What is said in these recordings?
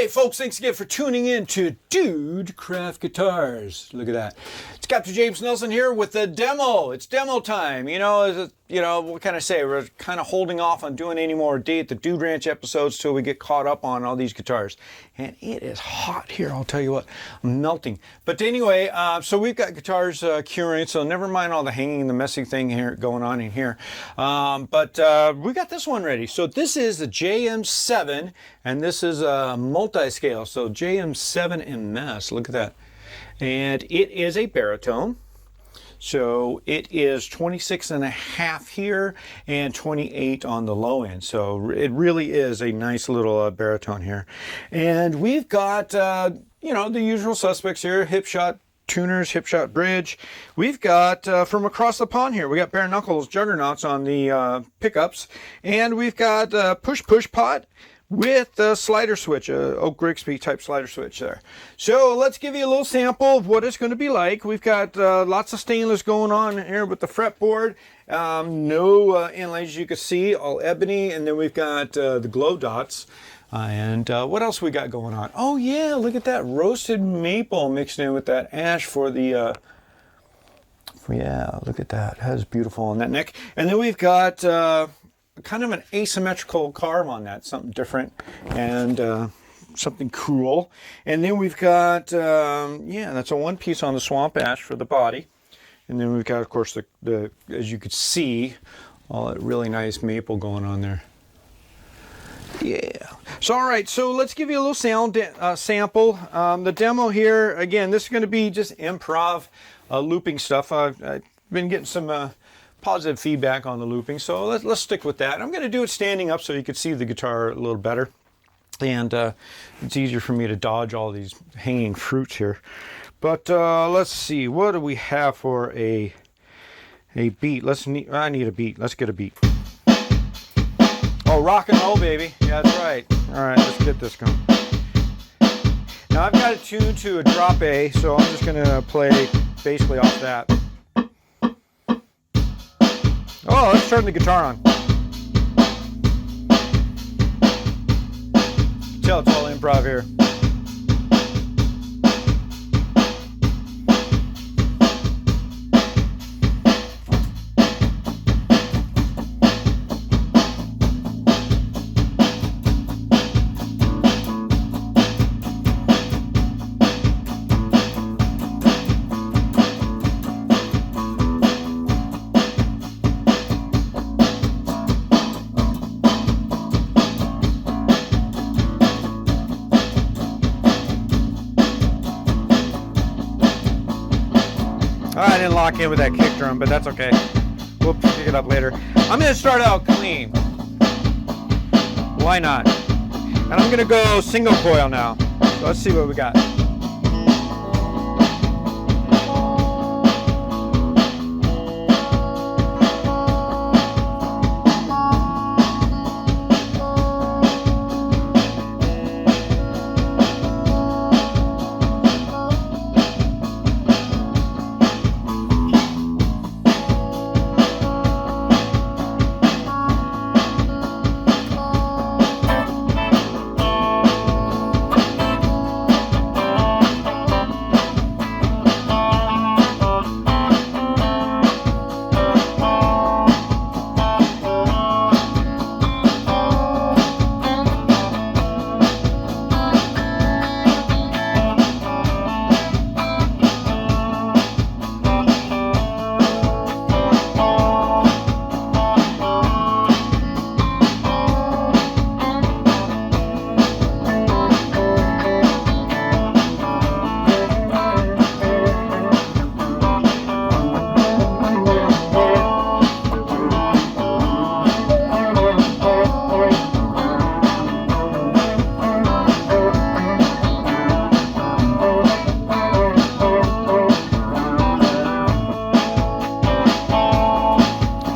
Hey folks, thanks again for tuning in to Dude Craft Guitars. Look at that. It's Capt James Nelson here with the demo. It's demo time. What can I say? We're kind of holding off on doing any more the Dude Ranch episodes till we get caught up on all these guitars. And it is hot here, I'll tell you what. I'm melting. But anyway, so we've got guitars curing, so never mind all the hanging and the messy thing here going on in here. But we got this one ready. So this is the JM-B7, and this is a multi-scale. So JM-B7 MS, look at that. And it is a baritone. So it is 26.5 here and 28 on the low end. So it really is a nice little baritone here. And we've got, the usual suspects here, hip shot tuners, hip shot bridge. We've got from across the pond here, we got bare knuckles juggernauts on the pickups. And we've got push pot with the slider switch, Oak Grigsby type slider switch there. So let's give you a little sample of what it's going to be like. We've got lots of stainless going on here with the fretboard. No inlays, you can see, all ebony. And then we've got the glow dots. And what else we got going on? Oh yeah, look at that roasted maple mixed in with that ash for the yeah, look at that. That is beautiful on that neck. And then we've got kind of an asymmetrical carve on that, something different and something cool. And then we've got, that's a one piece on the swamp ash for the body. And then we've got, of course, the as you could see, all that really nice maple going on there. Yeah. So, all right, so let's give you a little sound sample. The demo here, again, this is going to be just improv looping stuff. I've been getting some positive feedback on the looping, so let's stick with that. I'm going to do it standing up so you can see the guitar a little better, and it's easier for me to dodge all these hanging fruits here. But let's see, what do we have for a beat? I need a beat. Let's get a beat. Oh, rock and roll, baby. Yeah, that's right. All right, let's get this going. Now I've got it tuned to a drop A, so I'm just going to play basically off that. Oh, let's turn the guitar on. Tell it's all improv here. I didn't lock in with that kick drum, but that's okay. We'll pick it up later. I'm going to start out clean. Why not? And I'm going to go single coil now. So let's see what we got.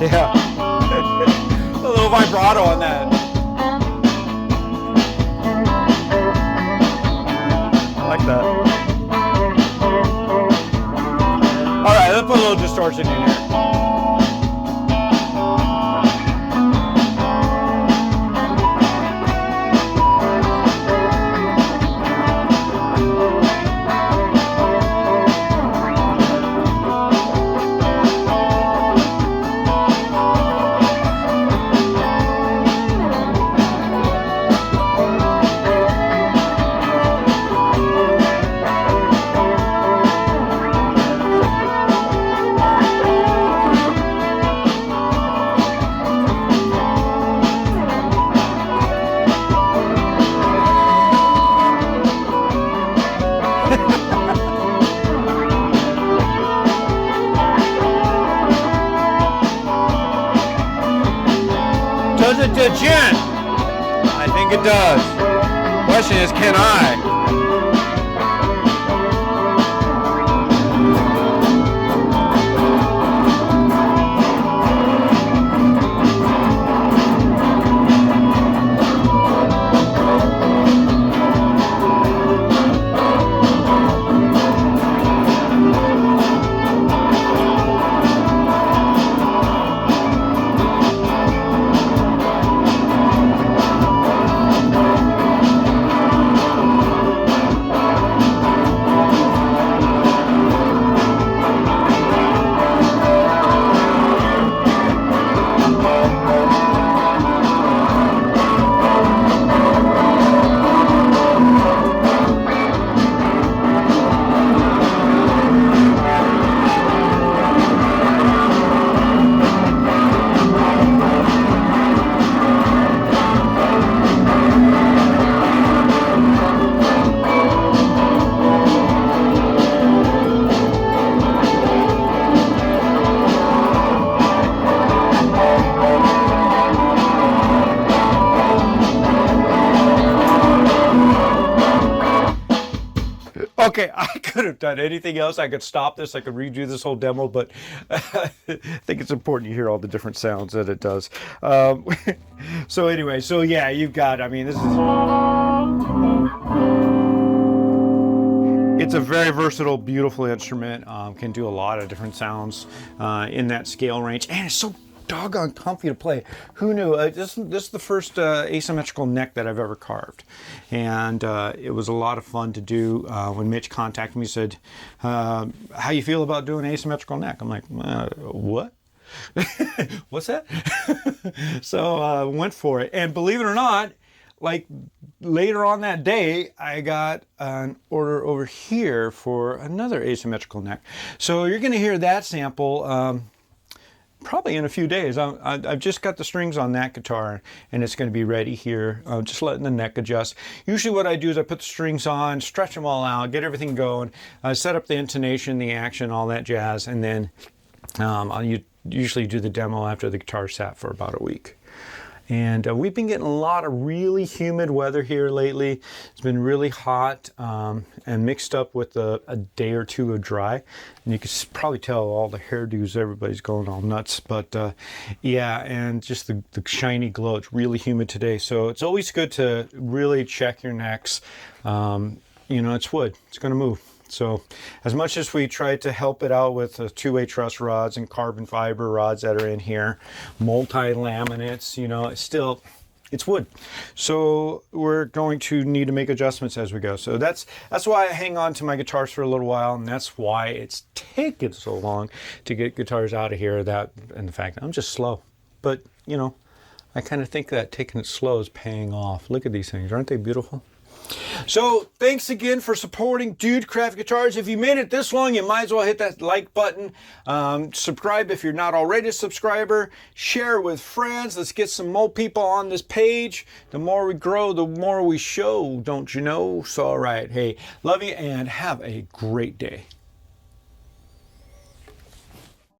Yeah, a little vibrato on that. I like that. All right, let's put a little distortion in here. it to Djent? I think it does. Question is, can I? Okay, I could have done anything else. I could stop this. I could redo this whole demo, but I think it's important you hear all the different sounds that it does. So anyway, so yeah, you've got, I mean, this is... It's a very versatile, beautiful instrument. Can do a lot of different sounds in that scale range, and it's so doggone comfy to play. Who knew? This is the first asymmetrical neck that I've ever carved, and it was a lot of fun to do. When Mitch contacted me, said, "How you feel about doing asymmetrical neck?" I'm like, "What? What's that?" So went for it, and believe it or not, like later on that day, I got an order over here for another asymmetrical neck. So you're going to hear that sample. Probably in a few days. I've just got the strings on that guitar and it's going to be ready here. Just letting the neck adjust. Usually what I do is I put the strings on, stretch them all out, get everything going, set up the intonation, the action, all that jazz, and then I'll usually do the demo after the guitar's sat for about a week. And we've been getting a lot of really humid weather here lately. It's been really hot and mixed up with a day or two of dry. And you can probably tell all the hairdos, everybody's going all nuts. But yeah, and just the shiny glow. It's really humid today. So it's always good to really check your necks. You know, it's wood. It's going to move. So as much as we try to help it out with two-way truss rods and carbon fiber rods that are in here, multi-laminates, you know, it's wood. So we're going to need to make adjustments as we go. So that's why I hang on to my guitars for a little while, and that's why it's taken so long to get guitars out of here. That and the fact that I'm just slow. But, you know, I kind of think that taking it slow is paying off. Look at these things. Aren't they beautiful? So thanks again for supporting Dude Craft Guitars. If you made it this long, you might as well hit that like button. Subscribe if you're not already a subscriber. Share with friends. Let's get some more people on this page. The more we grow, the more we show, don't you know? So all right, hey, love you and have a great day.